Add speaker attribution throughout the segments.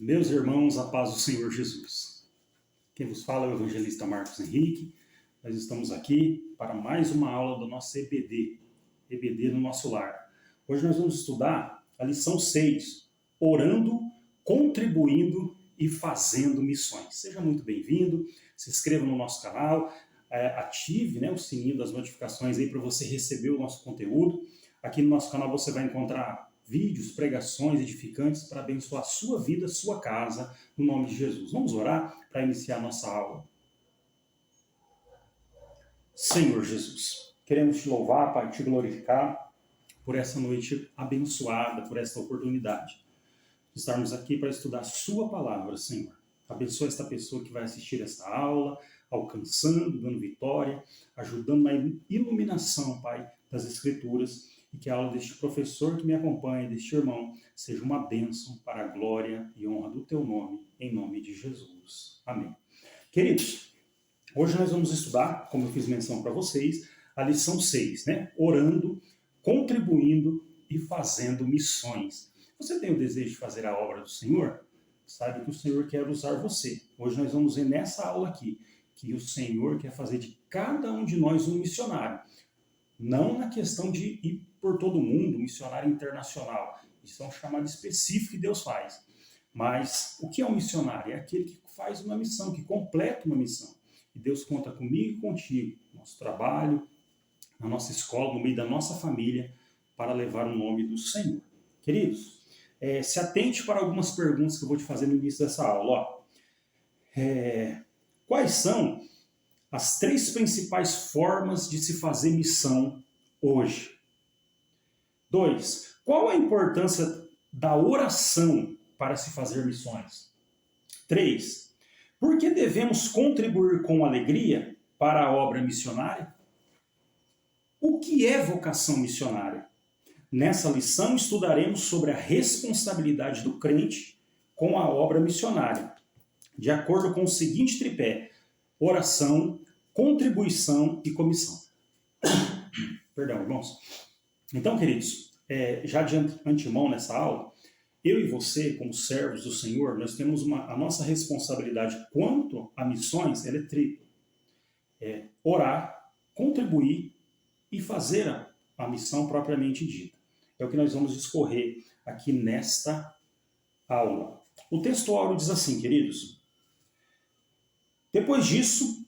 Speaker 1: Meus irmãos, a paz do Senhor Jesus. Quem vos fala é o evangelista Marcos Henrique. Nós estamos aqui para mais uma aula do nosso EBD no nosso lar. Hoje nós vamos estudar a lição 6, orando, contribuindo e fazendo missões. Seja muito bem-vindo, se inscreva no nosso canal, ative o sininho das notificações aí para você receber o nosso conteúdo. Aqui no nosso canal você vai encontrar vídeos, pregações edificantes para abençoar a sua vida, sua casa, no nome de Jesus. Vamos orar para iniciar a nossa aula. Senhor Jesus, queremos te louvar, Pai, te glorificar por essa noite abençoada, por esta oportunidade de estarmos aqui para estudar a sua palavra, Senhor. Abençoa esta pessoa que vai assistir esta aula, alcançando, dando vitória, ajudando na iluminação, Pai, das Escrituras, e que a aula deste professor que me acompanha, deste irmão, seja uma bênção para a glória e honra do teu nome, em nome de Jesus. Amém. Queridos, hoje nós vamos estudar, como eu fiz menção para vocês, a lição 6, Orando, contribuindo e fazendo missões. Você tem o desejo de fazer a obra do Senhor? Sabe que o Senhor quer usar você. Hoje nós vamos ver nessa aula aqui que o Senhor quer fazer de cada um de nós um missionário. Não na questão de ir por todo mundo, missionário internacional. Isso é um chamado específico que Deus faz. Mas o que é um missionário? É aquele que faz uma missão, que completa uma missão. E Deus conta comigo e contigo, no nosso trabalho, na nossa escola, no meio da nossa família, para levar o nome do Senhor. Queridos, se atente para algumas perguntas que eu vou te fazer no início dessa aula. Quais são as 3 principais formas de se fazer missão hoje? 2. Qual a importância da oração para se fazer missões? 3. Por que devemos contribuir com alegria para a obra missionária? O que é vocação missionária? Nessa lição estudaremos sobre a responsabilidade do crente com a obra missionária, de acordo com o seguinte tripé: oração, contribuição e comissão. Perdão, irmãos. Então, queridos, já de antemão nessa aula, eu e você, como servos do Senhor, nós temos a nossa responsabilidade quanto a missões, ela é tripla. Orar, contribuir e fazer a missão propriamente dita. É o que nós vamos discorrer aqui nesta aula. O texto áureo diz assim, queridos: depois disso,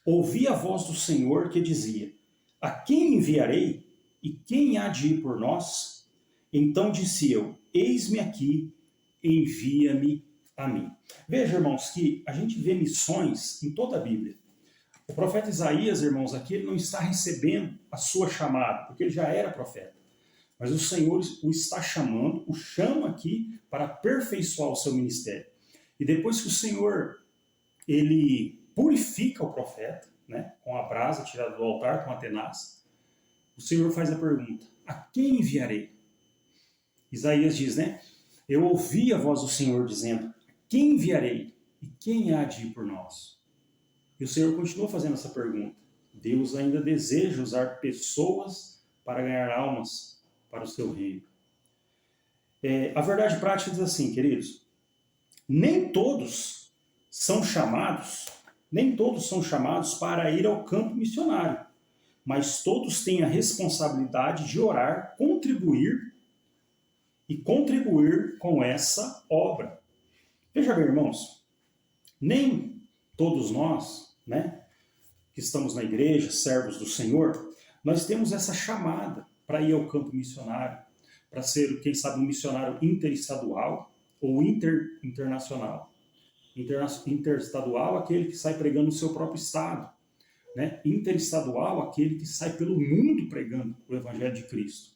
Speaker 1: ouvi a voz do Senhor que dizia: a quem enviarei? E quem há de ir por nós? Então disse eu: eis-me aqui, envia-me a mim. Veja, irmãos, que a gente vê missões em toda a Bíblia. O profeta Isaías, irmãos, aqui ele não está recebendo a sua chamada, porque ele já era profeta. Mas o Senhor o está chamando, o chama aqui para aperfeiçoar o seu ministério. E depois que o Senhor ele purifica o profeta, com a brasa tirada do altar, com a tenaz, o Senhor faz a pergunta: a quem enviarei? Isaías diz, eu ouvi a voz do Senhor dizendo: a quem enviarei? E quem há de ir por nós? E o Senhor continua fazendo essa pergunta. Deus ainda deseja usar pessoas para ganhar almas para o seu reino. A verdade prática diz assim, queridos: nem todos são chamados para ir ao campo missionário, mas todos têm a responsabilidade de orar, contribuir com essa obra. Veja bem, irmãos, nem todos nós, que estamos na igreja, servos do Senhor, nós temos essa chamada para ir ao campo missionário, para ser, quem sabe, um missionário interestadual ou internacional. Interestadual, aquele que sai pregando no seu próprio estado. Interestadual, aquele que sai pelo mundo pregando o Evangelho de Cristo.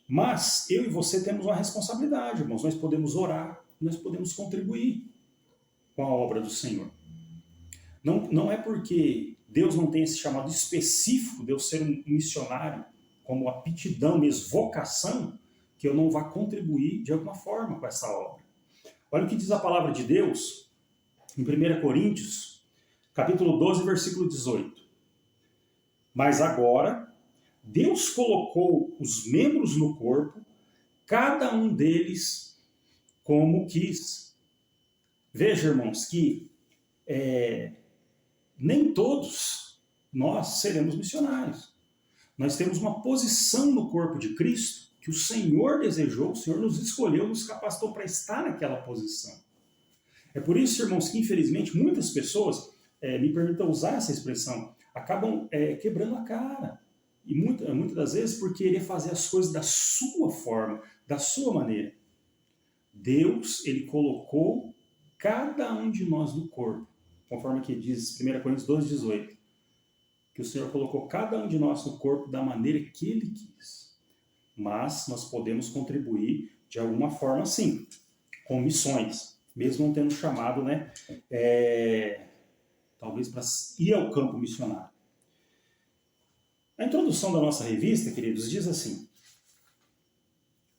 Speaker 1: Mas eu e você temos uma responsabilidade, irmãos. Nós podemos orar, nós podemos contribuir com a obra do Senhor. Não é porque Deus não tem esse chamado específico de eu ser um missionário, como aptidão, mesmo vocação, que eu não vá contribuir de alguma forma com essa obra. Olha o que diz a palavra de Deus em 1 Coríntios, capítulo 12, versículo 18. Mas agora, Deus colocou os membros no corpo, cada um deles como quis. Veja, irmãos, que nem todos nós seremos missionários. Nós temos uma posição no corpo de Cristo que o Senhor desejou, o Senhor nos escolheu, nos capacitou para estar naquela posição. É por isso, irmãos, que infelizmente muitas pessoas, me permitam usar essa expressão, acabam quebrando a cara. E muitas das vezes por querer fazer as coisas da sua forma, da sua maneira. Deus, ele colocou cada um de nós no corpo, conforme aqui diz 1 Coríntios 12:18, que o Senhor colocou cada um de nós no corpo da maneira que Ele quis. Mas nós podemos contribuir de alguma forma, sim, com missões, mesmo não tendo chamado, né, talvez para ir ao campo missionário. A introdução da nossa revista, queridos, diz assim,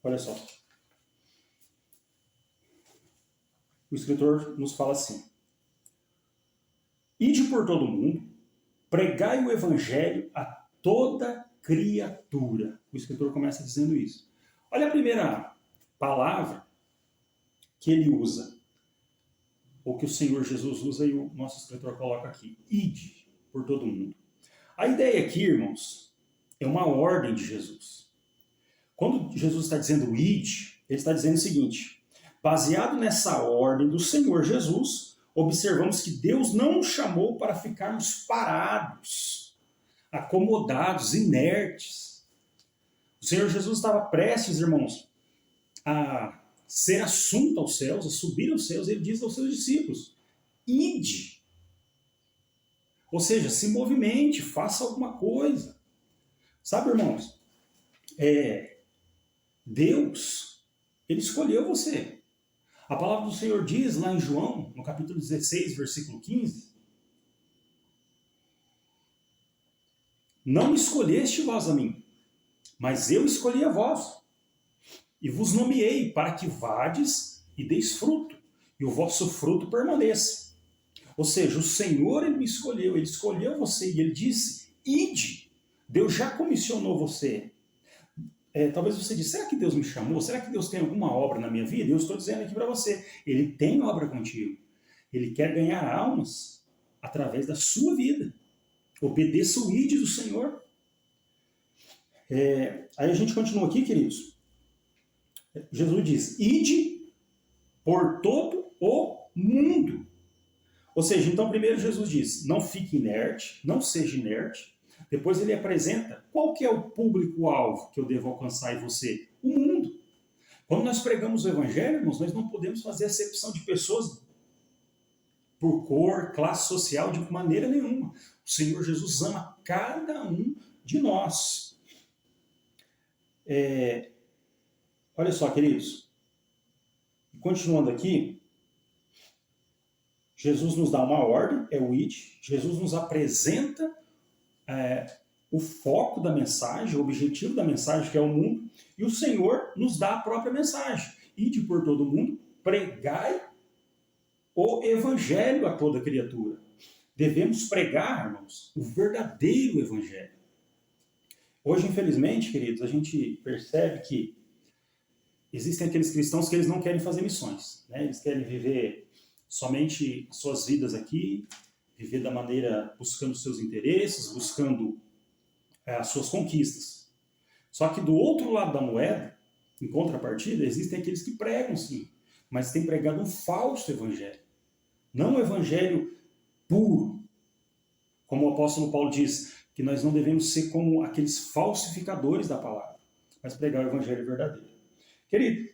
Speaker 1: olha só, o escritor nos fala assim: ide por todo o mundo, pregai o evangelho a toda criatura. O escritor começa dizendo isso. Olha a primeira palavra que ele usa, ou que o Senhor Jesus usa e o nosso escritor coloca aqui: ide por todo o mundo. A ideia aqui, irmãos, é uma ordem de Jesus. Quando Jesus está dizendo ide, ele está dizendo o seguinte: baseado nessa ordem do Senhor Jesus, observamos que Deus não nos chamou para ficarmos parados, acomodados, inertes. O Senhor Jesus estava prestes, irmãos, a ser assunto aos céus, a subir aos céus. Ele diz aos seus discípulos: ide. Ou seja, se movimente, faça alguma coisa. Sabe, irmãos, Deus, ele escolheu você. A palavra do Senhor diz lá em João, no capítulo 16, versículo 15, não escolheste vós a mim, mas eu escolhi a vós, e vos nomeei para que vades e deis fruto, e o vosso fruto permaneça. Ou seja, o Senhor, ele me escolheu, ele escolheu você, e ele disse: ide. Deus já comissionou você. Talvez você diga: será que Deus me chamou? Será que Deus tem alguma obra na minha vida? Eu estou dizendo aqui para você: Ele tem obra contigo. Ele quer ganhar almas através da sua vida. Obedeça o ide do Senhor. Aí a gente continua aqui, queridos. Jesus diz: ide por todo o mundo. Ou seja, então primeiro Jesus diz: não fique inerte, não seja inerte. Depois ele apresenta qual que é o público-alvo que eu devo alcançar em você? O mundo. Quando nós pregamos o evangelho, irmãos, nós não podemos fazer acepção de pessoas por cor, classe social, de maneira nenhuma. O Senhor Jesus ama cada um de nós. Olha só, queridos. Continuando aqui, Jesus nos dá uma ordem, é o ide. Jesus nos apresenta o foco da mensagem, o objetivo da mensagem, que é o mundo, e o Senhor nos dá a própria mensagem. Ide por todo o mundo, pregai o evangelho a toda criatura. Devemos pregar, irmãos, o verdadeiro evangelho. Hoje, infelizmente, queridos, a gente percebe que existem aqueles cristãos que eles não querem fazer missões, né? Eles querem viver somente suas vidas aqui, viver da maneira, buscando seus interesses, buscando as suas conquistas. Só que do outro lado da moeda, em contrapartida, existem aqueles que pregam sim, mas têm pregado um falso evangelho. Não um evangelho puro. Como o apóstolo Paulo diz, que nós não devemos ser como aqueles falsificadores da palavra, mas pregar o evangelho verdadeiro. Querido,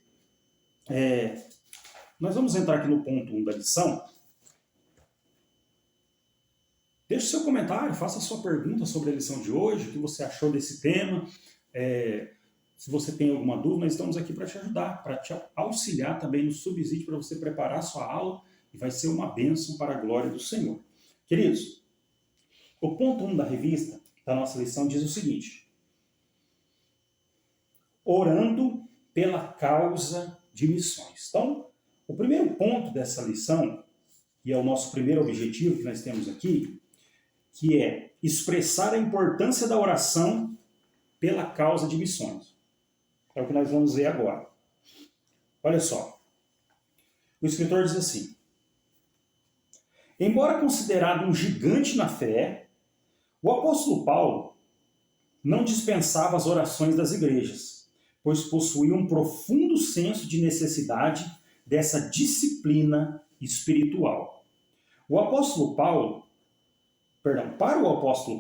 Speaker 1: nós vamos entrar aqui no ponto 1 da lição. Deixe seu comentário, faça sua pergunta sobre a lição de hoje, o que você achou desse tema. Se você tem alguma dúvida, nós estamos aqui para te ajudar, para te auxiliar também no subsídio para você preparar a sua aula, e vai ser uma bênção para a glória do Senhor. Queridos, o ponto 1 da revista, da nossa lição, diz o seguinte: orando pela causa de missões. Então, o primeiro ponto dessa lição, e é o nosso primeiro objetivo que nós temos aqui, que é expressar a importância da oração pela causa de missões. É o que nós vamos ver agora. Olha só. O escritor diz assim: Embora considerado um gigante na fé, o apóstolo Paulo não dispensava as orações das igrejas, pois possuía um profundo senso de necessidade dessa disciplina espiritual. Para o apóstolo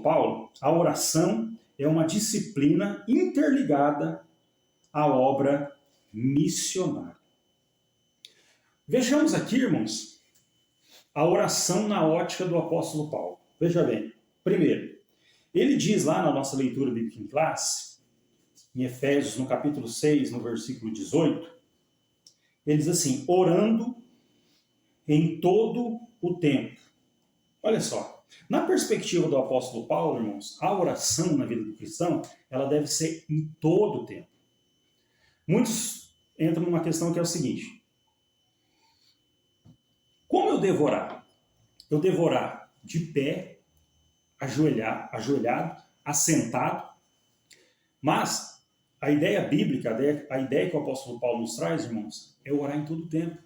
Speaker 1: Paulo, a oração é uma disciplina interligada à obra missionária. Vejamos aqui, irmãos, a oração na ótica do apóstolo Paulo. Veja bem, primeiro, ele diz lá na nossa leitura bíblica em classe, em Efésios, no capítulo 6, no versículo 18, ele diz assim, orando em todo o tempo. Olha só, na perspectiva do apóstolo Paulo, irmãos, a oração na vida do cristão, ela deve ser em todo o tempo. Muitos entram numa questão que é o seguinte, como eu devo orar? Eu devo orar de pé, ajoelhado, assentado, mas a ideia bíblica, a ideia que o apóstolo Paulo nos traz, irmãos, é orar em todo o tempo.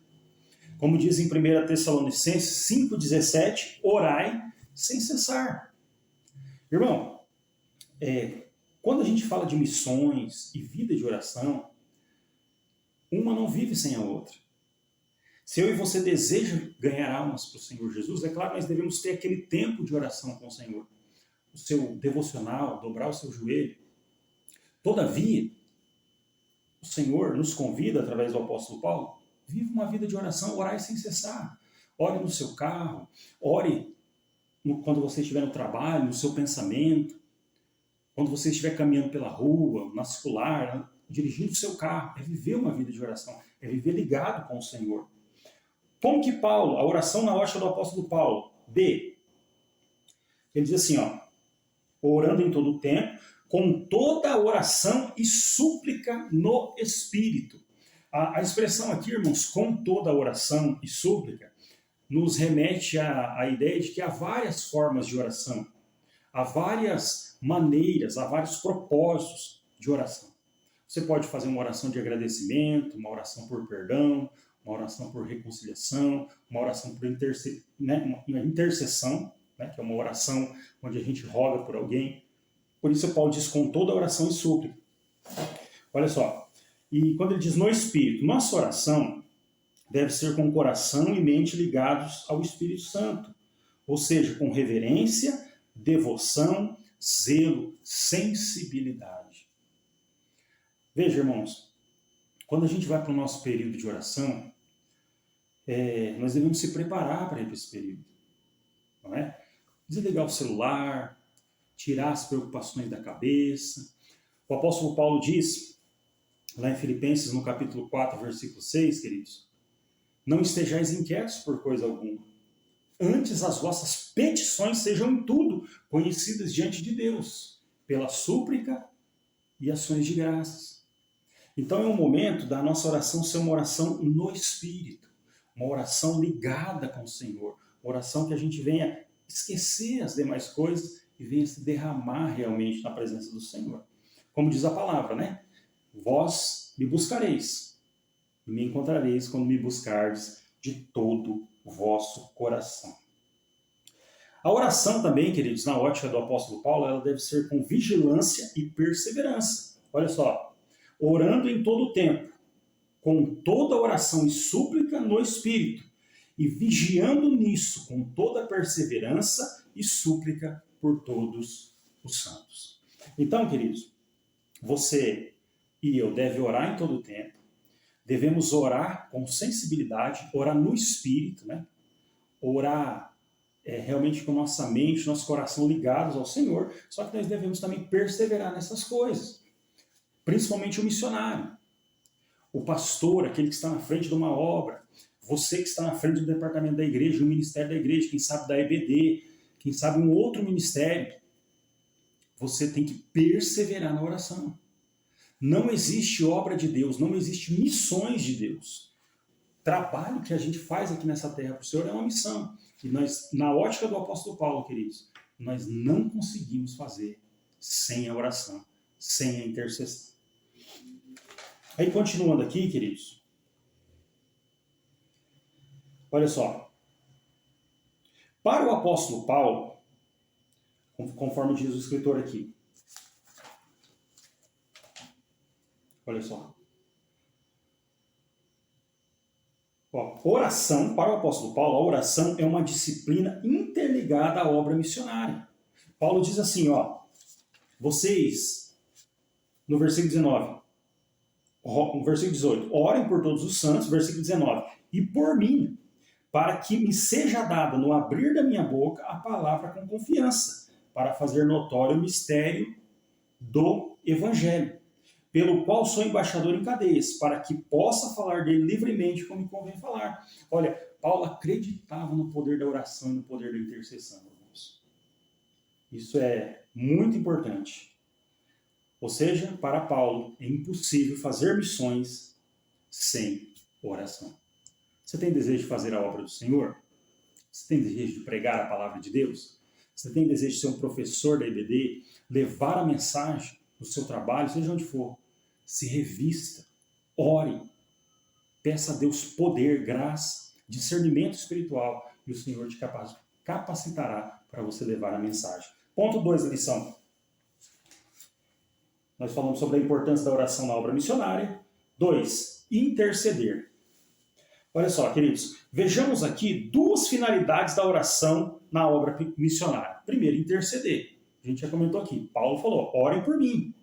Speaker 1: Como diz em 1 Tessalonicenses 5,17, orai sem cessar. Irmão, quando a gente fala de missões e vida de oração, uma não vive sem a outra. Se eu e você desejam ganhar almas para o Senhor Jesus, é claro, nós devemos ter aquele tempo de oração com o Senhor. O seu devocional, dobrar o seu joelho. Todavia, o Senhor nos convida, através do apóstolo Paulo, viva uma vida de oração, orai sem cessar. Ore no seu carro, ore quando você estiver no trabalho, no seu pensamento, quando você estiver caminhando pela rua, na circular, dirigindo o seu carro. É viver uma vida de oração, é viver ligado com o Senhor. Como que Paulo, a oração na ótica do apóstolo Paulo, B, ele diz assim, orando em todo o tempo, com toda oração e súplica no Espírito. A expressão aqui, irmãos, com toda oração e súplica, nos remete à ideia de que há várias formas de oração, há várias maneiras, há vários propósitos de oração. Você pode fazer uma oração de agradecimento, uma oração por perdão, uma oração por reconciliação, uma oração por uma intercessão, que é uma oração onde a gente roga por alguém. Por isso Paulo diz com toda oração e súplica. Olha só, e quando ele diz no Espírito, nossa oração deve ser com coração e mente ligados ao Espírito Santo, ou seja, com reverência, devoção, zelo, sensibilidade. Veja, irmãos, quando a gente vai para o nosso período de oração, nós devemos se preparar para ir para esse período, não é? Desligar o celular, tirar as preocupações da cabeça. O apóstolo Paulo diz, lá em Filipenses, no capítulo 4, versículo 6, queridos, não estejais inquietos por coisa alguma. Antes as vossas petições sejam em tudo conhecidas diante de Deus, pela súplica e ações de graças. Então é um momento da nossa oração ser uma oração no Espírito, uma oração ligada com o Senhor, uma oração que a gente venha esquecer as demais coisas e venha se derramar realmente na presença do Senhor. Como diz a palavra, né? Vós me buscareis e me encontrareis quando me buscardes de todo o vosso coração. A oração também, queridos, na ótica do apóstolo Paulo, ela deve ser com vigilância e perseverança. Olha só, orando em todo o tempo, com toda oração e súplica no Espírito, e vigiando nisso com toda perseverança e súplica por todos os santos. Então, queridos, você e eu devem orar em todo o tempo, devemos orar com sensibilidade, orar no Espírito, né? Orar realmente com nossa mente, nosso coração ligados ao Senhor, só que nós devemos também perseverar nessas coisas, principalmente o missionário, o pastor, aquele que está na frente de uma obra, você que está na frente do departamento da igreja, do ministério da igreja, quem sabe da EBD, quem sabe um outro ministério, você tem que perseverar na oração. Não existe obra de Deus, não existe missões de Deus. O trabalho que a gente faz aqui nessa terra para o Senhor é uma missão. E nós, na ótica do apóstolo Paulo, queridos, nós não conseguimos fazer sem a oração, sem a intercessão. Aí, continuando aqui, queridos, olha só. Para o apóstolo Paulo, conforme diz o escritor aqui, olha só. Oração, para o apóstolo Paulo, a oração é uma disciplina interligada à obra missionária. Paulo diz assim, vocês, no versículo 19, no versículo 18, orem por todos os santos, versículo 19, e por mim, para que me seja dada no abrir da minha boca a palavra com confiança, para fazer notório o mistério do evangelho, pelo qual sou embaixador em cadeias, para que possa falar dele livremente como me convém falar. Olha, Paulo acreditava no poder da oração e no poder da intercessão, irmãos. Isso é muito importante. Ou seja, para Paulo, é impossível fazer missões sem oração. Você tem desejo de fazer a obra do Senhor? Você tem desejo de pregar a palavra de Deus? Você tem desejo de ser um professor da EBD? Levar a mensagem no seu trabalho, seja onde for? Se revista, ore, peça a Deus poder, graça, discernimento espiritual, e o Senhor te capacitará para você levar a mensagem. Ponto 2 da lição. Nós falamos sobre a importância da oração na obra missionária. 2. Interceder. Olha só, queridos, vejamos aqui duas finalidades da oração na obra missionária. Primeiro, interceder. A gente já comentou aqui. Paulo falou, orem por mim,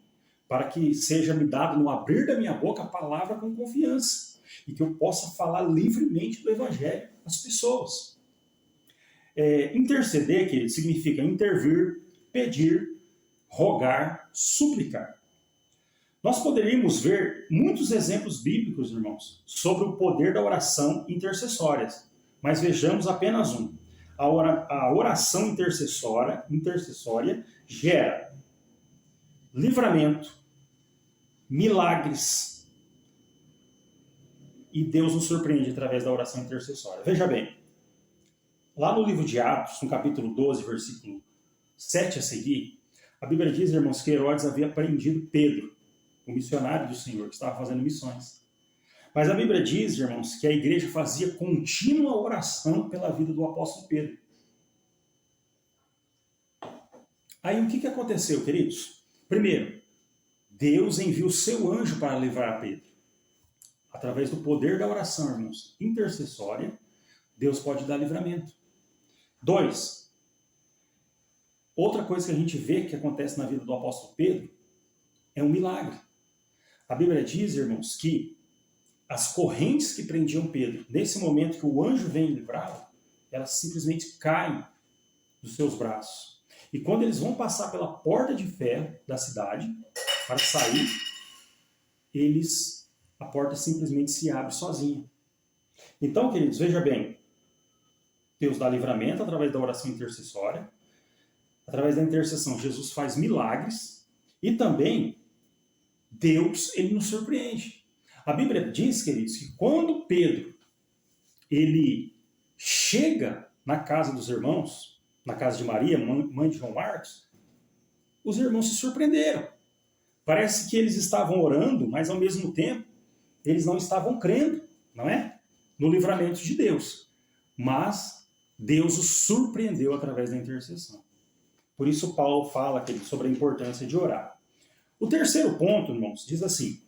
Speaker 1: para que seja me dado no abrir da minha boca a palavra com confiança e que eu possa falar livremente do evangelho às pessoas. Interceder, querido, significa intervir, pedir, rogar, suplicar. Nós poderíamos ver muitos exemplos bíblicos, irmãos, sobre o poder da oração intercessória, mas vejamos apenas um. A oração intercessória gera livramento, milagres, e Deus nos surpreende através da oração intercessória. Veja bem, lá no livro de Atos, no capítulo 12, versículo 7 a seguir, a Bíblia diz, irmãos, que Herodes havia prendido Pedro, o missionário do Senhor, que estava fazendo missões. Mas a Bíblia diz, irmãos, que a igreja fazia contínua oração pela vida do apóstolo Pedro. Aí o que aconteceu, queridos? Primeiro, Deus enviou o seu anjo para livrar Pedro. Através do poder da oração, irmãos, intercessória, Deus pode dar livramento. 2. Outra coisa que a gente vê que acontece na vida do apóstolo Pedro é um milagre. A Bíblia diz, irmãos, que as correntes que prendiam Pedro, nesse momento que o anjo vem livrá-lo, elas simplesmente caem dos seus braços. E quando eles vão passar pela porta de ferro da cidade, para sair, a porta simplesmente se abre sozinha. Então, queridos, veja bem, Deus dá livramento através da oração intercessória, através da intercessão, Jesus faz milagres, e também Deus, ele nos surpreende. A Bíblia diz, queridos, que quando Pedro, ele chega na casa dos irmãos, na casa de Maria, mãe de João Marcos, os irmãos se surpreenderam. Parece que eles estavam orando, mas ao mesmo tempo, eles não estavam crendo, não é? No livramento de Deus. Mas Deus os surpreendeu através da intercessão. Por isso Paulo fala, queridos, sobre a importância de orar. O terceiro ponto, irmãos, diz assim.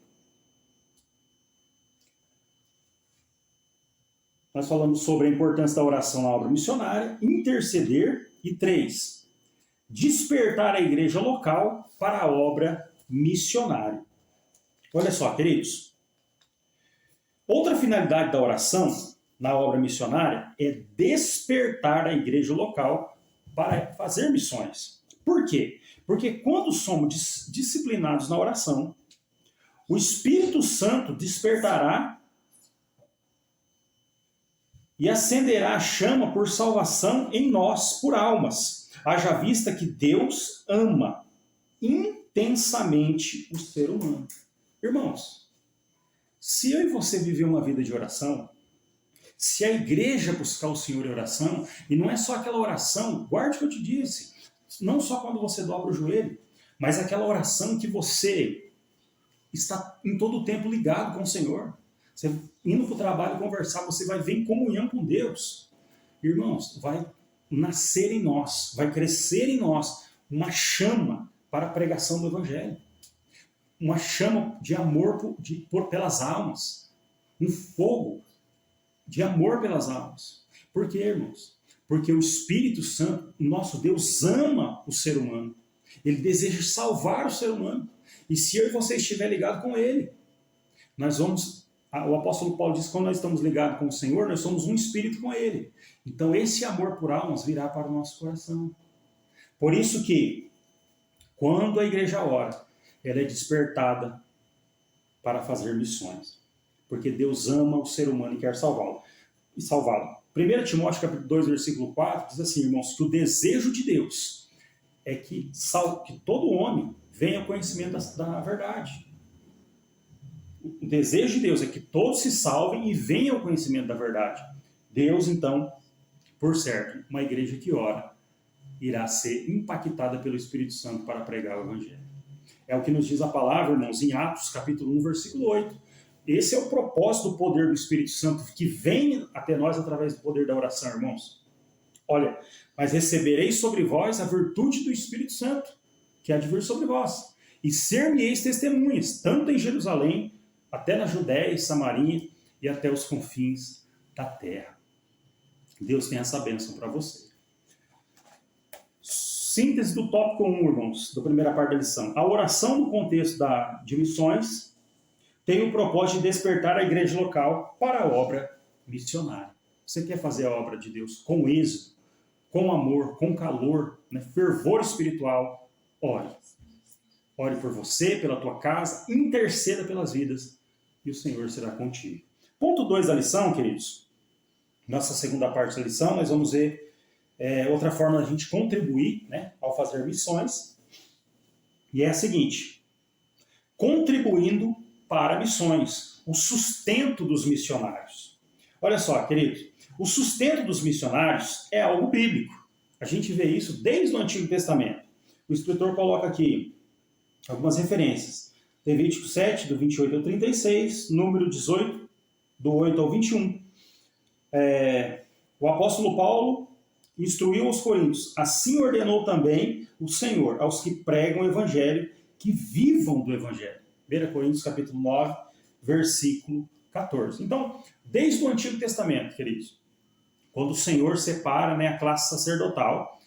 Speaker 1: Nós falamos sobre a importância da oração na obra missionária, interceder, e 3, despertar a igreja local para a obra missionária. Olha só, queridos. Outra finalidade da oração na obra missionária é despertar a igreja local para fazer missões. Por quê? Porque quando somos disciplinados na oração, o Espírito Santo despertará e acenderá a chama por salvação em nós, por almas. Haja vista que Deus ama intensamente o ser humano. Irmãos, se eu e você viver uma vida de oração, se a igreja buscar o Senhor em oração, e não é só aquela oração, guarde o que eu te disse, não só quando você dobra o joelho, mas aquela oração que você está em todo o tempo ligado com o Senhor. Você indo para o trabalho conversar, você vai ver em comunhão com Deus. Irmãos, vai nascer em nós, vai crescer em nós uma chama para a pregação do Evangelho. Uma chama de amor pelas almas. Um fogo de amor pelas almas. Por quê, irmãos? Porque o Espírito Santo, o nosso Deus, ama o ser humano. Ele deseja salvar o ser humano. E se eu e você estiver ligado com ele, nós vamos... O apóstolo Paulo diz que quando nós estamos ligados com o Senhor, nós somos um espírito com ele. Então esse amor por almas virá para o nosso coração. Por isso que, quando a igreja ora, ela é despertada para fazer missões. Porque Deus ama o ser humano e quer salvá-lo. 1 Timóteo capítulo 2, versículo 4, diz assim, irmãos, que o desejo de Deus é que todo homem venha ao conhecimento da verdade. O desejo de Deus é que todos se salvem e venham ao conhecimento da verdade. Deus, então, por certo, uma igreja que ora, irá ser impactada pelo Espírito Santo para pregar o Evangelho. É o que nos diz a palavra, irmãos, em Atos, capítulo 1, versículo 8. Esse é o propósito do poder do Espírito Santo, que vem até nós através do poder da oração, irmãos. Olha, mas recebereis sobre vós a virtude do Espírito Santo, que há de vir sobre vós, e ser-me-eis testemunhas, tanto em Jerusalém, até na Judéia e Samaria, e até os confins da terra. Deus tem essa bênção para você. Síntese do tópico 1, irmãos, da primeira parte da lição. A oração no contexto de missões tem o propósito de despertar a igreja local para a obra missionária. Você quer fazer a obra de Deus com êxito, com amor, com calor, né, fervor espiritual, ore. Ore por você, pela tua casa, interceda pelas vidas e o Senhor será contigo. Ponto 2 da lição, queridos. Nossa segunda parte da lição, nós vamos ver outra forma da gente contribuir, né, ao fazer missões. E é a seguinte: contribuindo para missões, o sustento dos missionários. Olha só, querido, o sustento dos missionários é algo bíblico. A gente vê isso desde o Antigo Testamento. O escritor coloca aqui algumas referências. Levítico 7, do 28 ao 36, número 18, do 8 ao 21. O apóstolo Paulo instruiu aos coríntios: assim ordenou também o Senhor aos que pregam o evangelho, que vivam do evangelho. 1 Coríntios capítulo 9, versículo 14. Então, desde o Antigo Testamento, queridos, quando o Senhor separa, né, a classe sacerdotal,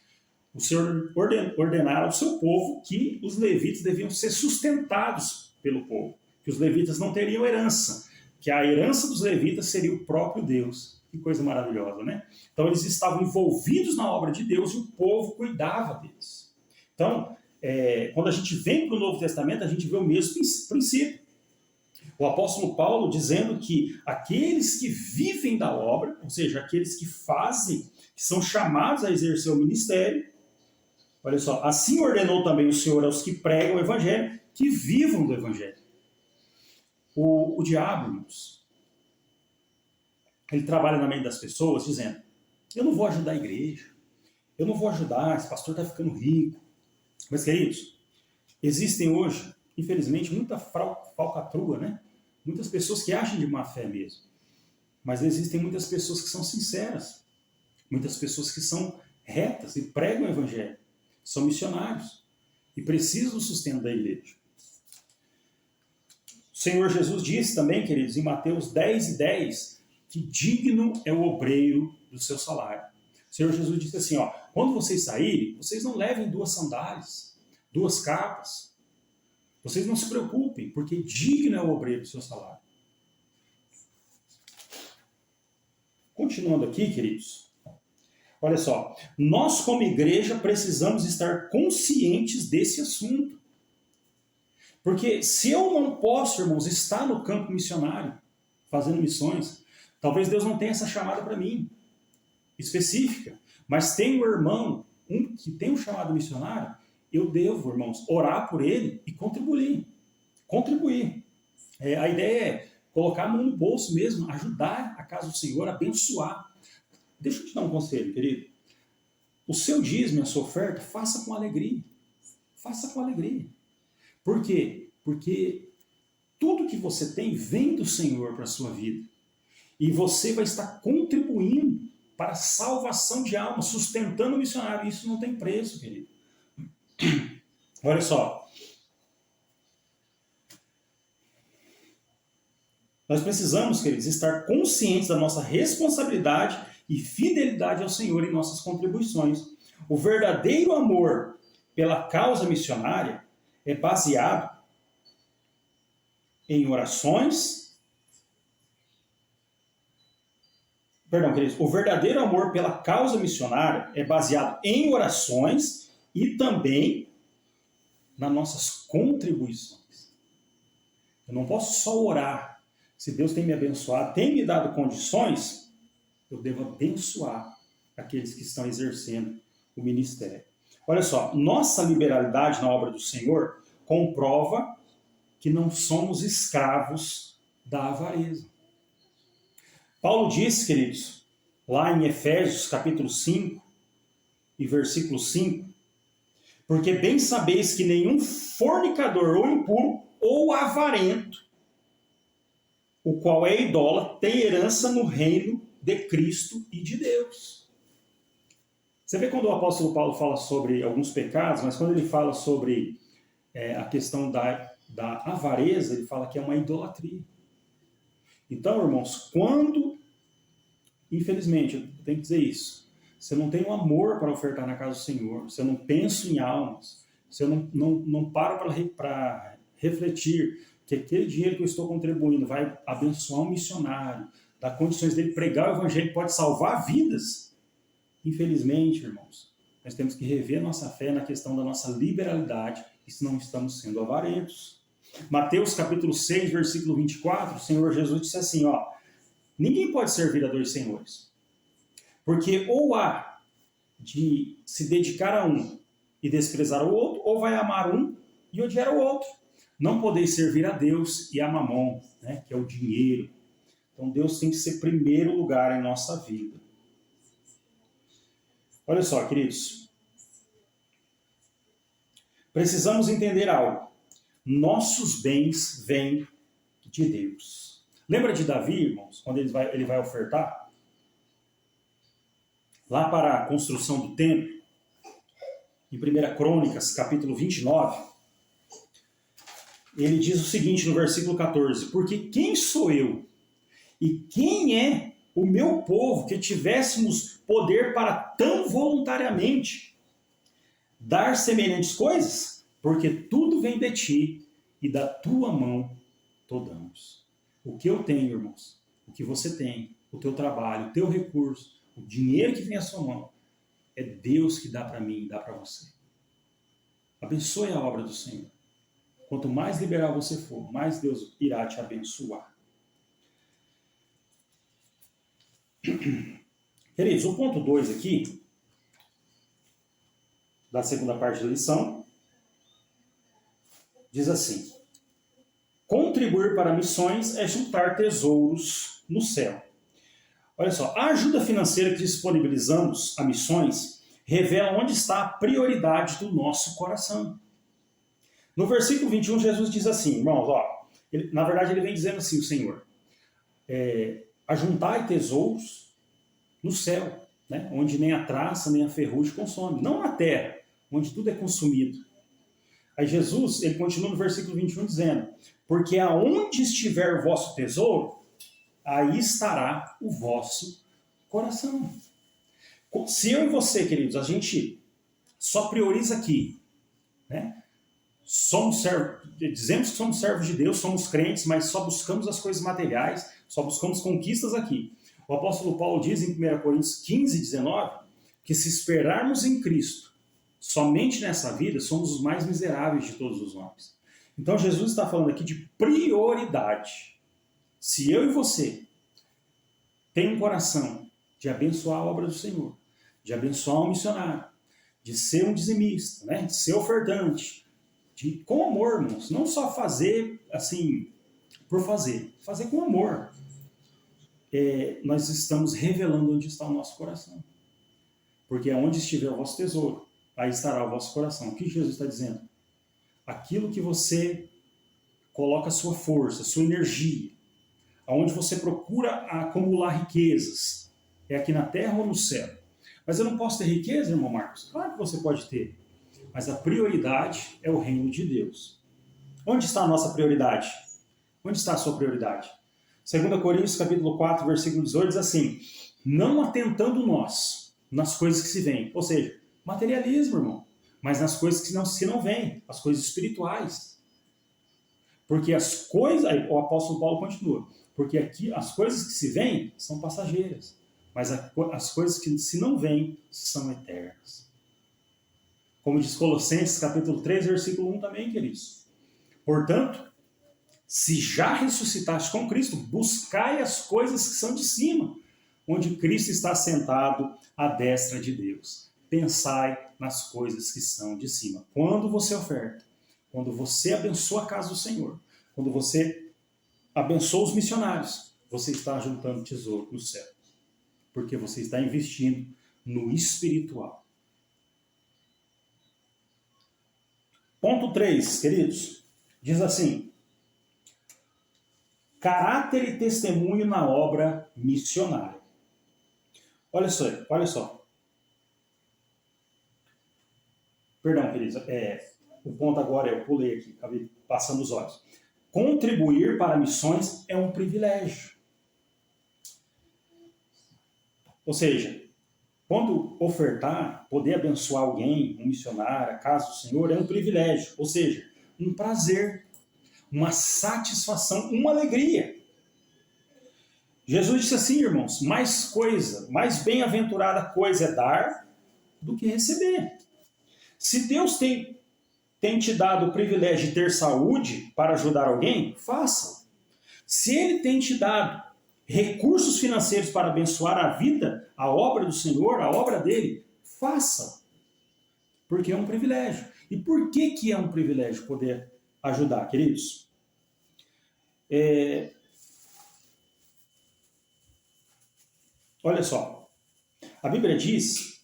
Speaker 1: o Senhor ordenara ao seu povo que os levitas deviam ser sustentados pelo povo, que os levitas não teriam herança, que a herança dos levitas seria o próprio Deus. Que coisa maravilhosa, né? Então eles estavam envolvidos na obra de Deus e o povo cuidava deles. Então, quando a gente vem para o Novo Testamento, a gente vê o mesmo princípio. O apóstolo Paulo dizendo que aqueles que vivem da obra, ou seja, aqueles que fazem, que são chamados a exercer o ministério, olha só, assim ordenou também o Senhor aos que pregam o evangelho, que vivam do evangelho. O diabo, irmãos, ele trabalha na mente das pessoas dizendo: eu não vou ajudar a igreja, eu não vou ajudar, esse pastor está ficando rico. Mas, queridos, existem hoje, infelizmente, muita falcatrua, né? Muitas pessoas que agem de má fé mesmo. Mas existem muitas pessoas que são sinceras, muitas pessoas que são retas e pregam o evangelho, são missionários e precisam do sustento da igreja. O Senhor Jesus disse também, queridos, em Mateus 10:10, que digno é o obreiro do seu salário. O Senhor Jesus disse assim, ó: quando vocês saírem, vocês não levem 2 sandálias, 2 capas. Vocês não se preocupem, porque digno é o obreiro do seu salário. Continuando aqui, queridos, olha só, nós como igreja precisamos estar conscientes desse assunto. Porque se eu não posso, irmãos, estar no campo missionário, fazendo missões, talvez Deus não tenha essa chamada para mim, específica, mas tem um irmão, que tem um chamado missionário, eu devo, irmãos, orar por ele e contribuir. A ideia é colocar a mão no bolso mesmo, ajudar a casa do Senhor, abençoar. Deixa eu te dar um conselho, querido. O seu dízimo, a sua oferta, faça com alegria. Faça com alegria. Por quê? Porque tudo que você tem vem do Senhor para a sua vida. E você vai estar contribuindo para a salvação de almas, sustentando o missionário. Isso não tem preço, querido. Olha só. Nós precisamos, queridos, estar conscientes da nossa responsabilidade e fidelidade ao Senhor em nossas contribuições. O verdadeiro amor pela causa missionária é baseado em orações. Perdão, queridos. O verdadeiro amor pela causa missionária é baseado em orações e também nas nossas contribuições. Eu não posso só orar. Se Deus tem me abençoado, tem me dado condições, eu devo abençoar aqueles que estão exercendo o ministério. Olha só, nossa liberalidade na obra do Senhor comprova que não somos escravos da avareza. Paulo diz, queridos, lá em Efésios capítulo 5 e versículo 5, porque bem sabeis que nenhum fornicador ou impuro ou avarento, o qual é idólatra, tem herança no reino de Cristo e de Deus. Você vê quando o apóstolo Paulo fala sobre alguns pecados, mas quando ele fala sobre a questão da avareza, ele fala que é uma idolatria. Então, irmãos, quando, infelizmente, eu tenho que dizer isso, você não tem um amor para ofertar na casa do Senhor, você não pensa em almas, você não para refletir que aquele dinheiro que eu estou contribuindo vai abençoar um missionário, dar condições dele pregar o evangelho, pode salvar vidas. Infelizmente, irmãos, nós temos que rever nossa fé na questão da nossa liberalidade e se não estamos sendo avarentos. Mateus capítulo 6, versículo 24, o Senhor Jesus disse assim, ninguém pode servir a dois senhores, porque ou há de se dedicar a um e desprezar o outro, ou vai amar um e odiar o outro. Não podeis servir a Deus e a Mamon, né, que é o dinheiro. Então Deus tem que ser primeiro lugar em nossa vida. Olha só, queridos. Precisamos entender algo. Nossos bens vêm de Deus. Lembra de Davi, irmãos, quando ele vai ofertar? Lá para a construção do templo, em 1 Crônicas, capítulo 29, ele diz o seguinte no versículo 14, porque quem sou eu e quem é o meu povo que tivéssemos poder para tão voluntariamente dar semelhantes coisas? Porque tudo vem de ti e da tua mão tomamos. O que eu tenho, irmãos, o que você tem, o teu trabalho, o teu recurso, o dinheiro que vem à sua mão, é Deus que dá para mim e dá para você. Abençoe a obra do Senhor. Quanto mais liberal você for, mais Deus irá te abençoar. Queridos, o ponto 2 aqui, da segunda parte da lição, diz assim: contribuir para missões é juntar tesouros no céu. Olha só, a ajuda financeira que disponibilizamos a missões revela onde está a prioridade do nosso coração. No versículo 21, Jesus diz assim, irmãos, na verdade ele vem dizendo assim, o Senhor, ajuntai tesouros no céu, né, onde nem a traça nem a ferrugem consome, não na terra, onde tudo é consumido. Aí Jesus, ele continua no versículo 21 dizendo, porque aonde estiver o vosso tesouro, aí estará o vosso coração. Se eu e você, queridos, a gente só prioriza aqui, né? Dizemos que somos servos de Deus, somos crentes, mas só buscamos as coisas materiais, só buscamos conquistas aqui. O apóstolo Paulo diz em 1 Coríntios 15, 19, que se esperarmos em Cristo, somente nessa vida, somos os mais miseráveis de todos os homens. Então Jesus está falando aqui de prioridade. Se eu e você tem um coração de abençoar a obra do Senhor, de abençoar um missionário, de ser um dizimista, né? De ser ofertante, com amor, irmãos, não só fazer assim por fazer com amor, nós estamos revelando onde está o nosso coração. Porque aonde estiver o vosso tesouro, aí estará o vosso coração. O que Jesus está dizendo? Aquilo que você coloca sua força, sua energia, aonde você procura acumular riquezas, É aqui na terra ou no céu? Mas eu não posso ter riqueza, irmão Marcos? Claro que você pode ter. Mas a prioridade é o reino de Deus. Onde está a nossa prioridade? Onde está a sua prioridade? 2 Coríntios capítulo 4, versículo 18 diz assim: não atentando nós nas coisas que se veem. Ou seja, materialismo, irmão. Mas nas coisas que não vêm, as coisas espirituais. Porque as coisas, aí o apóstolo Paulo continua, porque aqui as coisas que se veem são passageiras, mas as coisas que se não veem são eternas. Como diz Colossenses capítulo 3, versículo 1 também, queridos. Portanto, se já ressuscitaste com Cristo, buscai as coisas que são de cima, onde Cristo está sentado à destra de Deus. Pensai nas coisas que são de cima. Quando você oferta, quando você abençoa a casa do Senhor, quando você abençoa os missionários, você está juntando tesouro no céu. Porque você está investindo no espiritual. Ponto 3, queridos, diz assim: caráter e testemunho na obra missionária. Olha só, olha só. Perdão, queridos, o ponto agora eu pulei aqui, acabei passando os olhos. Contribuir para missões é um privilégio. Ou seja, quando ofertar, poder abençoar alguém, um missionário, a casa do Senhor, é um privilégio. Ou seja, um prazer, uma satisfação, uma alegria. Jesus disse assim, irmãos, mais bem-aventurada coisa é dar do que receber. Se Deus tem te dado o privilégio de ter saúde para ajudar alguém, faça. Se Ele tem te dado recursos financeiros para abençoar a vida, a obra do Senhor, a obra dele, faça. Porque é um privilégio. E por que é um privilégio poder ajudar, queridos? Olha só, a Bíblia diz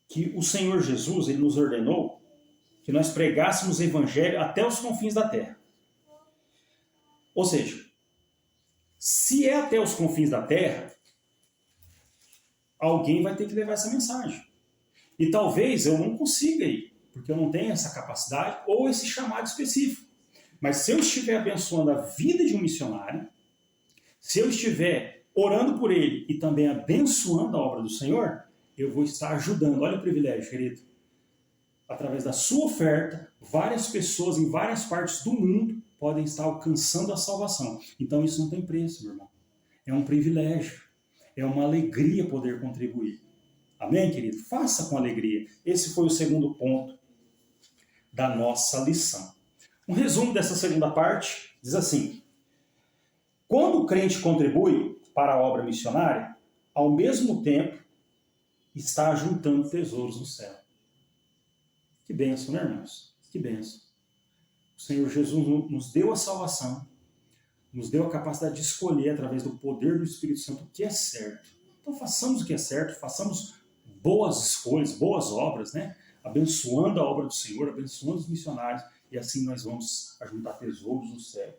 Speaker 1: que o Senhor Jesus, ele nos ordenou que nós pregássemos o evangelho até os confins da terra. Ou seja, se é até os confins da terra, alguém vai ter que levar essa mensagem. E talvez eu não consiga ir, porque eu não tenho essa capacidade ou esse chamado específico. Mas se eu estiver abençoando a vida de um missionário, se eu estiver orando por ele e também abençoando a obra do Senhor, eu vou estar ajudando. Olha o privilégio, querido. Através da sua oferta, várias pessoas em várias partes do mundo podem estar alcançando a salvação. Então isso não tem preço, meu irmão. É um privilégio. É uma alegria poder contribuir. Amém, querido? Faça com alegria. Esse foi o segundo ponto da nossa lição. Um resumo dessa segunda parte diz assim: quando o crente contribui para a obra missionária, ao mesmo tempo está juntando tesouros no céu. Que bênção, né, irmãos? Que bênção. O Senhor Jesus nos deu a salvação, nos deu a capacidade de escolher, através do poder do Espírito Santo, o que é certo. Então façamos o que é certo, façamos boas escolhas, boas obras, né? Abençoando a obra do Senhor, abençoando os missionários, e assim nós vamos ajuntar tesouros no céu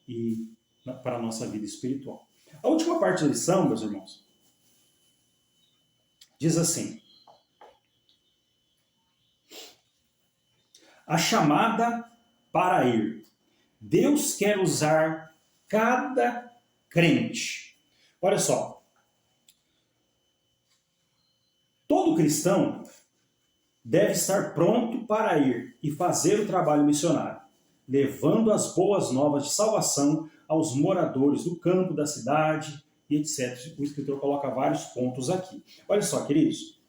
Speaker 1: e para a nossa vida espiritual. A última parte da lição, meus irmãos, diz assim: a chamada para ir. Deus quer usar cada crente. Olha só. Todo cristão deve estar pronto para ir e fazer o trabalho missionário, levando as boas novas de salvação aos moradores do campo, da cidade e etc. O escritor coloca vários pontos aqui. Olha só, queridos.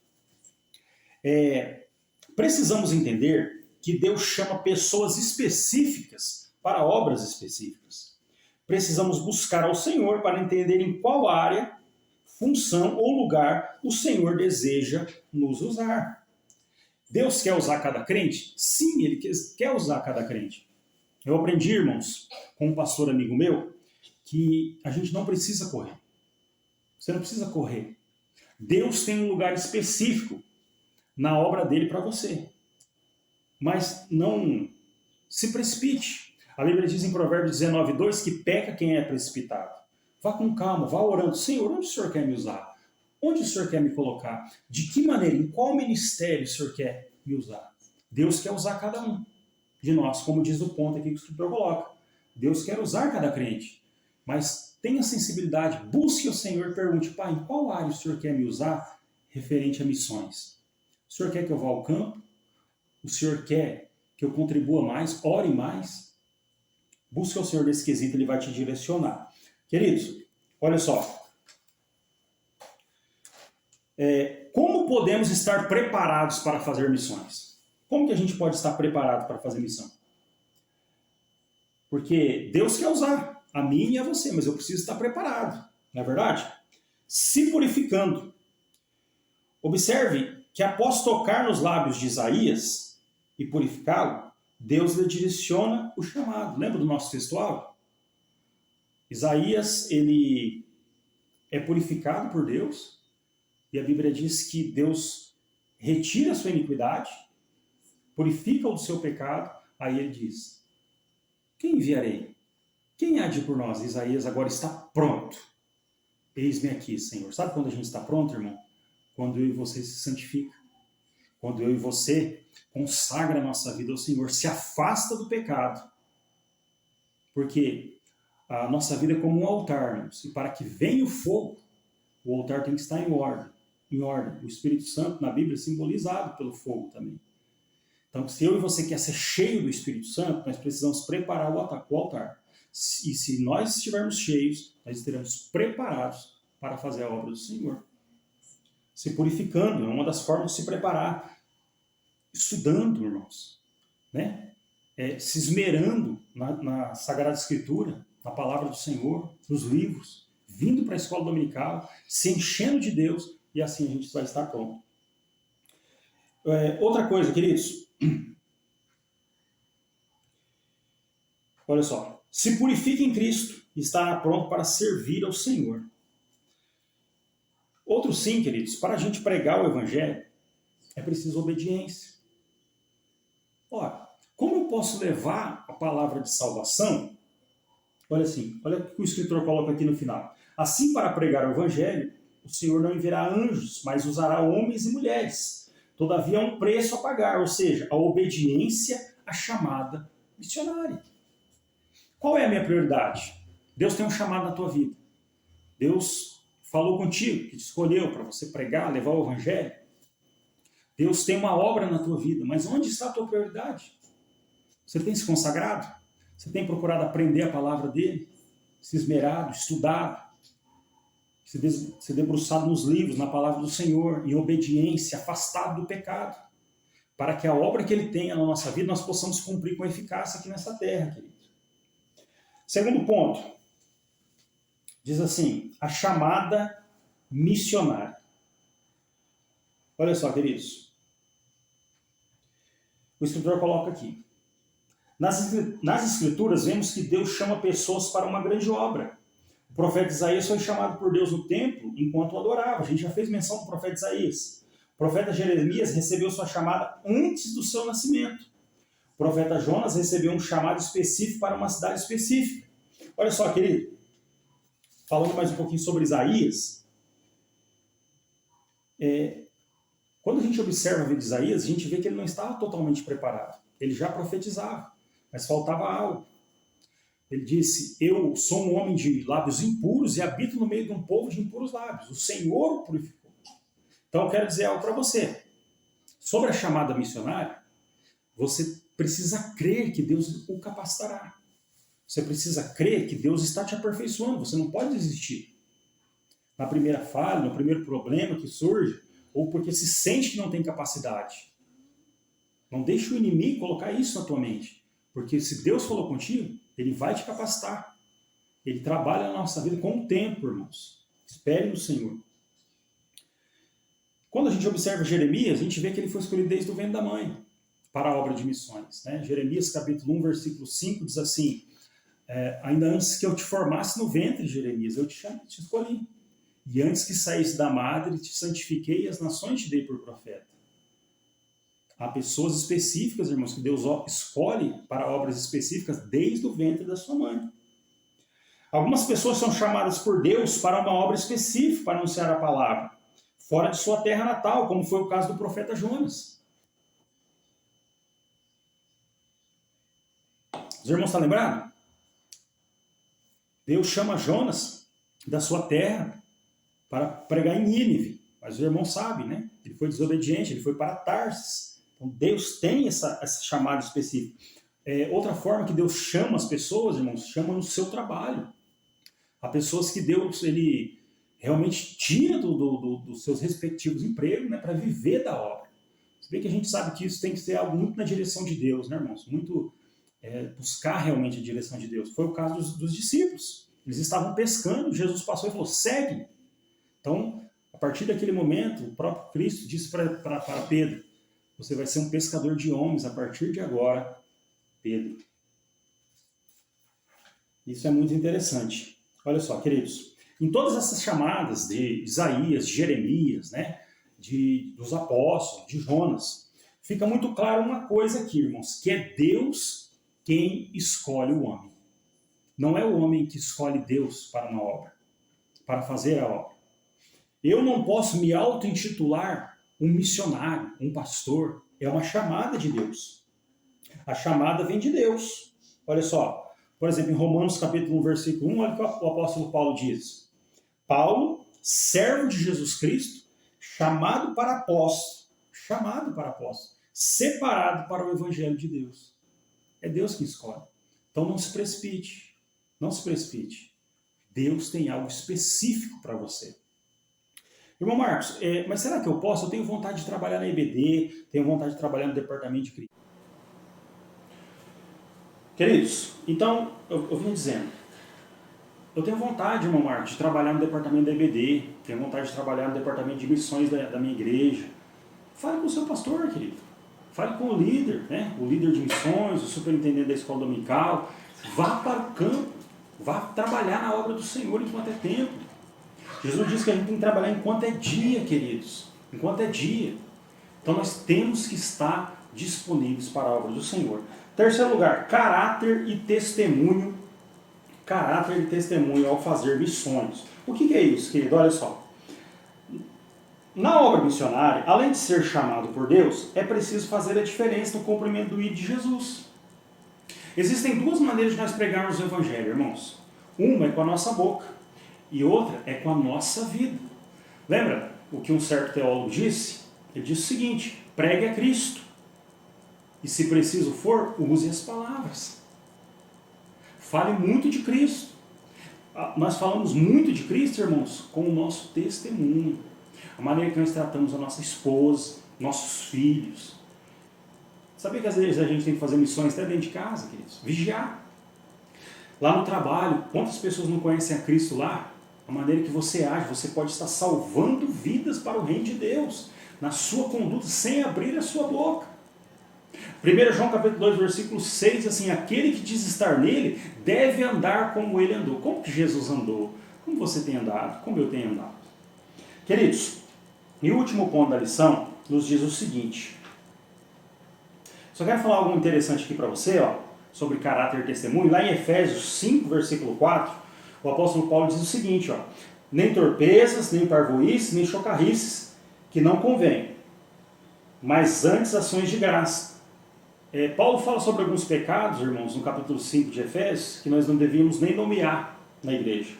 Speaker 1: Precisamos entender que Deus chama pessoas específicas para obras específicas. Precisamos buscar ao Senhor para entender em qual área, função ou lugar o Senhor deseja nos usar. Deus quer usar cada crente? Sim, Ele quer usar cada crente. Eu aprendi, irmãos, com um pastor amigo meu, que a gente não precisa correr. Você não precisa correr. Deus tem um lugar específico na obra dele para você. Mas não se precipite. A Bíblia diz em Provérbios 19:2 que peca quem é precipitado. Vá com calma, vá orando. Senhor, onde o Senhor quer me usar? Onde o Senhor quer me colocar? De que maneira? Em qual ministério o Senhor quer me usar? Deus quer usar cada um de nós, como diz o ponto aqui que o escritor coloca. Deus quer usar cada crente. Mas tenha sensibilidade, busque o Senhor e pergunte, Pai, em qual área o Senhor quer me usar referente a missões? O Senhor quer que eu vá ao campo? O Senhor quer que eu contribua mais, ore mais? Busque o Senhor nesse quesito, Ele vai te direcionar. Queridos, olha só. Como podemos estar preparados para fazer missões? Como que a gente pode estar preparado para fazer missão? Porque Deus quer usar a mim e a você, mas eu preciso estar preparado, não é verdade? Se purificando. Observe que após tocar nos lábios de Isaías e purificá-lo, Deus lhe direciona o chamado. Lembra do nosso textual? Isaías, ele é purificado por Deus, e a Bíblia diz que Deus retira a sua iniquidade, purifica-o do seu pecado, aí ele diz, quem enviarei? Quem há de ir por nós? Isaías agora está pronto. Eis-me aqui, Senhor. Sabe quando a gente está pronto, irmão? Quando eu e você se santifica. Quando eu e você consagra a nossa vida ao Senhor, se afasta do pecado. Porque a nossa vida é como um altar, irmãos. E para que venha o fogo, o altar tem que estar em ordem. O Espírito Santo, na Bíblia, é simbolizado pelo fogo também. Então, se eu e você quer ser cheio do Espírito Santo, nós precisamos preparar o altar. E se nós estivermos cheios, nós estaremos preparados para fazer a obra do Senhor. Se purificando é uma das formas de se preparar. Estudando, irmãos. Né? Se esmerando na Sagrada Escritura, na Palavra do Senhor, nos livros. Vindo para a escola dominical, se enchendo de Deus, e assim a gente vai estar pronto. Outra coisa, queridos. Olha só. Se purifique em Cristo e estará pronto para servir ao Senhor. Outro sim, queridos, para a gente pregar o Evangelho, é preciso obediência. Ora, como eu posso levar a palavra de salvação? Olha assim, olha o que o escritor coloca aqui no final. Assim, para pregar o Evangelho, o Senhor não enviará anjos, mas usará homens e mulheres. Todavia, há um preço a pagar, ou seja, a obediência à chamada missionária. Qual é a minha prioridade? Deus tem um chamado na tua vida. Deus falou contigo, que te escolheu para você pregar, levar o Evangelho. Deus tem uma obra na tua vida, mas onde está a tua prioridade? Você tem se consagrado? Você tem procurado aprender a palavra dele? Se esmerado, estudado? Se debruçado nos livros, na palavra do Senhor, em obediência, afastado do pecado, para que a obra que ele tenha na nossa vida nós possamos cumprir com eficácia aqui nessa terra, querido. Segundo ponto, diz assim, a chamada missionária. Olha só, queridos. O escritor coloca aqui. Nas escrituras vemos que Deus chama pessoas para uma grande obra. O profeta Isaías foi chamado por Deus no templo enquanto o adorava. A gente já fez menção do profeta Isaías. O profeta Jeremias recebeu sua chamada antes do seu nascimento. O profeta Jonas recebeu um chamado específico para uma cidade específica. Olha só, querido, falando mais um pouquinho sobre Isaías, quando a gente observa a vida de Isaías, a gente vê que ele não estava totalmente preparado. Ele já profetizava, mas faltava algo. Ele disse, eu sou um homem de lábios impuros e habito no meio de um povo de impuros lábios. O Senhor o purificou. Então eu quero dizer algo para você. Sobre a chamada missionária, você precisa crer que Deus o capacitará. Você precisa crer que Deus está te aperfeiçoando. Você não pode desistir. Na primeira falha, no primeiro problema que surge, ou porque se sente que não tem capacidade. Não deixe o inimigo colocar isso na tua mente. Porque se Deus falou contigo, Ele vai te capacitar. Ele trabalha na nossa vida com o tempo, irmãos. Espere no Senhor. Quando a gente observa Jeremias, a gente vê que ele foi escolhido desde o ventre da mãe para a obra de missões. Né? Jeremias, capítulo 1, versículo 5, diz assim, ainda antes que eu te formasse no ventre, Jeremias, eu te escolhi. E antes que saísse da madre, te santifiquei e as nações te dei por profeta. Há pessoas específicas, irmãos, que Deus escolhe para obras específicas desde o ventre da sua mãe. Algumas pessoas são chamadas por Deus para uma obra específica, para anunciar a palavra. fora de sua terra natal, como foi o caso do profeta Jonas. Os irmãos estão lembrados? Deus chama Jonas da sua terra para pregar em Nínive. Mas os irmãos sabem, né? Ele foi desobediente, ele foi para Tarsis. Então Deus tem essa chamada específica. Outra forma que Deus chama as pessoas, irmãos, chama no seu trabalho. Há pessoas que Deus ele realmente tira dos seus respectivos empregos, né, para viver da obra. Se bem que a gente sabe que isso tem que ser algo muito na direção de Deus, né, irmãos? Muito buscar realmente a direção de Deus. Foi o caso dos discípulos. Eles estavam pescando, Jesus passou e falou, segue. Então, a partir daquele momento, o próprio Cristo disse para Pedro, você vai ser um pescador de homens a partir de agora, Pedro. Isso é muito interessante. Olha só, queridos, em todas essas chamadas de Isaías, de Jeremias, né, dos apóstolos, de Jonas, fica muito claro uma coisa aqui, irmãos, que é Deus quem escolhe o homem. Não é o homem que escolhe Deus para uma obra, para fazer a obra. Eu não posso me auto-intitular um missionário, um pastor. É uma chamada de Deus. A chamada vem de Deus. Olha só, por exemplo, em Romanos capítulo 1, versículo 1, olha o que o apóstolo Paulo diz. Paulo, servo de Jesus Cristo, chamado para apóstolo, separado para o evangelho de Deus. É Deus que escolhe. Então não se precipite. Não se precipite. Deus tem algo específico para você. Irmão Marcos, mas será que eu posso? Eu tenho vontade de trabalhar na EBD, tenho vontade de trabalhar no departamento de crise. Queridos, então, eu vim dizendo, eu tenho vontade, irmão Marcos, de trabalhar no departamento da EBD, tenho vontade de trabalhar no departamento de missões da minha igreja. Fale com o seu pastor, querido. Fale com o líder, né? O líder de missões, o superintendente da escola dominical. Vá para o campo, vá trabalhar na obra do Senhor enquanto é tempo. Jesus diz que a gente tem que trabalhar enquanto é dia, queridos. Enquanto é dia. Então nós temos que estar disponíveis para a obra do Senhor. Terceiro lugar, caráter e testemunho. Caráter e testemunho ao fazer missões. O que é isso, querido? Olha só. Na obra missionária, além de ser chamado por Deus, é preciso fazer a diferença no cumprimento do ID de Jesus. Existem duas maneiras de nós pregarmos o Evangelho, irmãos. Uma é com a nossa boca e outra é com a nossa vida. Lembra o que um certo teólogo disse? Ele disse o seguinte, pregue a Cristo. E se preciso for, use as palavras. Fale muito de Cristo. Nós falamos muito de Cristo, irmãos, com o nosso testemunho. A maneira que nós tratamos a nossa esposa, nossos filhos. Sabia que às vezes a gente tem que fazer missões até dentro de casa, queridos? Vigiar. Lá no trabalho, quantas pessoas não conhecem a Cristo lá? A maneira que você age, você pode estar salvando vidas para o reino de Deus. Na sua conduta, sem abrir a sua boca. 1 João capítulo 2, versículo 6, assim, aquele que diz estar nele, deve andar como ele andou. Como que Jesus andou? Como você tem andado? Como eu tenho andado? Queridos, e o último ponto da lição nos diz o seguinte. Só quero falar algo interessante aqui para você, ó, sobre caráter e testemunho. Lá em Efésios 5, versículo 4, o apóstolo Paulo diz o seguinte, ó, nem torpezas, nem parvoíces, nem chocarrices, que não convém, mas antes ações de graça. Paulo fala sobre alguns pecados, irmãos, no capítulo 5 de Efésios, que nós não devíamos nem nomear na igreja.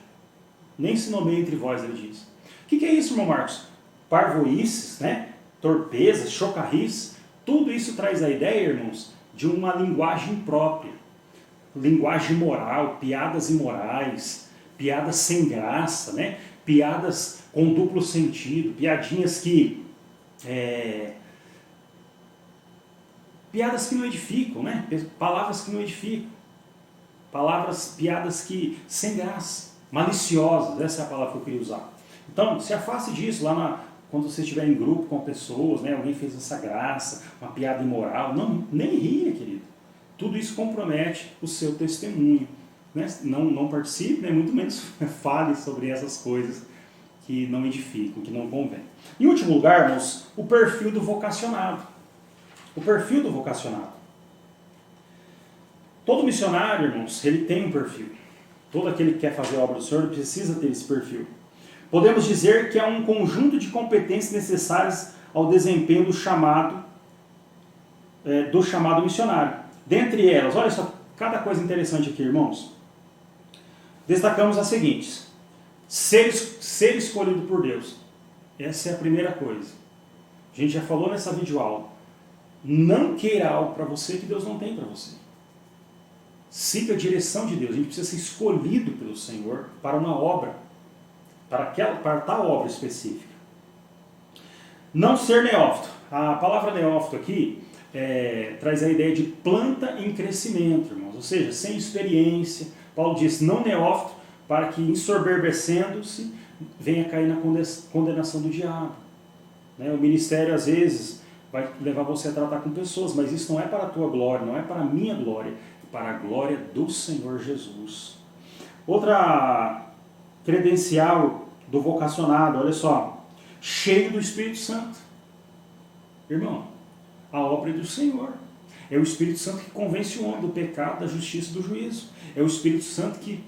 Speaker 1: Nem se nomeia entre vós, ele diz. O que é isso, irmão Marcos? Parvoíces, né? Torpezas, chocarrices, tudo isso traz a ideia, irmãos, de uma linguagem própria. Linguagem moral, piadas imorais, piadas sem graça, né? Piadas com duplo sentido, piadinhas que... piadas que não edificam, né? Palavras que não edificam. Piadas que sem graça, maliciosas, essa é a palavra que eu queria usar. Então, se afaste disso quando você estiver em grupo com pessoas, né? Alguém fez essa graça, uma piada imoral, não, nem ria, querido. Tudo isso compromete o seu testemunho. Né? Não participe, né? Muito menos fale sobre essas coisas que não edificam, que não convém. Em último lugar, irmãos, o perfil do vocacionado. O perfil do vocacionado. Todo missionário, irmãos, ele tem um perfil. Todo aquele que quer fazer a obra do Senhor precisa ter esse perfil. Podemos dizer que é um conjunto de competências necessárias ao desempenho do chamado missionário. Dentre elas, olha só, cada coisa interessante aqui, irmãos. Destacamos as seguintes. Ser escolhido por Deus. Essa é a primeira coisa. A gente já falou nessa videoaula. Não queira algo para você que Deus não tem para você. Siga a direção de Deus. A gente precisa ser escolhido pelo Senhor para uma obra. Para tal obra específica. Não ser neófito. A palavra neófito aqui traz a ideia de planta em crescimento, irmãos. Ou seja, sem experiência. Paulo diz, não neófito, para que ensoberbecendo-se, venha cair na condenação do diabo. Né? O ministério, às vezes, vai levar você a tratar com pessoas, mas isso não é para a tua glória, não é para a minha glória, é para a glória do Senhor Jesus. Outra credencial do vocacionado, olha só, cheio do Espírito Santo. Irmão, a obra é do Senhor. É o Espírito Santo que convence o homem do pecado, da justiça e do juízo. É o Espírito Santo que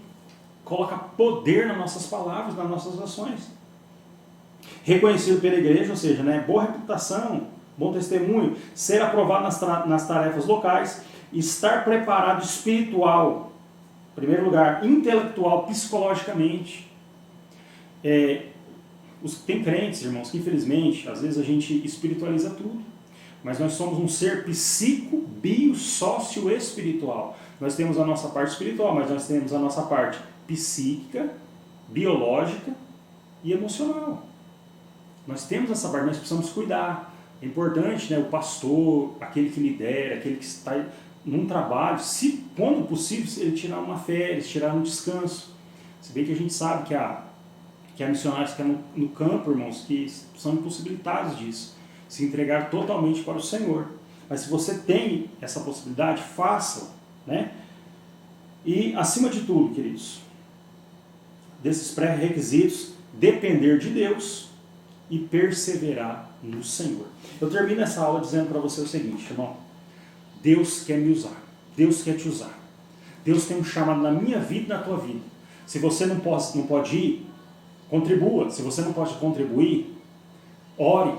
Speaker 1: coloca poder nas nossas palavras, nas nossas ações. Reconhecido pela igreja, ou seja, boa reputação, bom testemunho, ser aprovado nas tarefas locais, estar preparado espiritual, em primeiro lugar, intelectual, psicologicamente. Tem crentes, irmãos, que infelizmente, às vezes a gente espiritualiza tudo, mas nós somos um ser psico, bio, sócio espiritual. Nós temos a nossa parte espiritual, mas nós temos a nossa parte psíquica, biológica e emocional. Nós temos essa parte, nós precisamos cuidar. É importante, o pastor, aquele que lidera, aquele que está num trabalho, se quando possível, ele tirar uma férias, tirar um descanso. Se bem que a gente sabe que há missionários que estão no campo, irmãos, que são impossibilitados disso, se entregar totalmente para o Senhor. Mas se você tem essa possibilidade, faça-o, E, acima de tudo, queridos, desses pré-requisitos, depender de Deus e perseverar no Senhor. Eu termino essa aula dizendo para você o seguinte, irmão. Deus quer me usar. Deus quer te usar. Deus tem um chamado na minha vida e na tua vida. Se você não pode ir, contribua. Se você não pode contribuir, ore.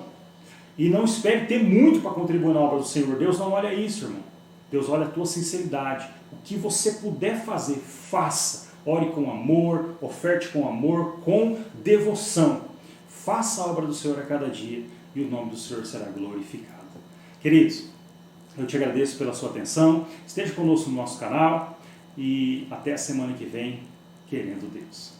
Speaker 1: E não espere ter muito para contribuir na obra do Senhor. Deus não olha isso, irmão. Deus olha a tua sinceridade. O que você puder fazer, faça. Ore com amor, oferte com amor, com devoção. Faça a obra do Senhor a cada dia e o nome do Senhor será glorificado. Queridos, eu te agradeço pela sua atenção. Esteja conosco no nosso canal e até a semana que vem, querendo Deus.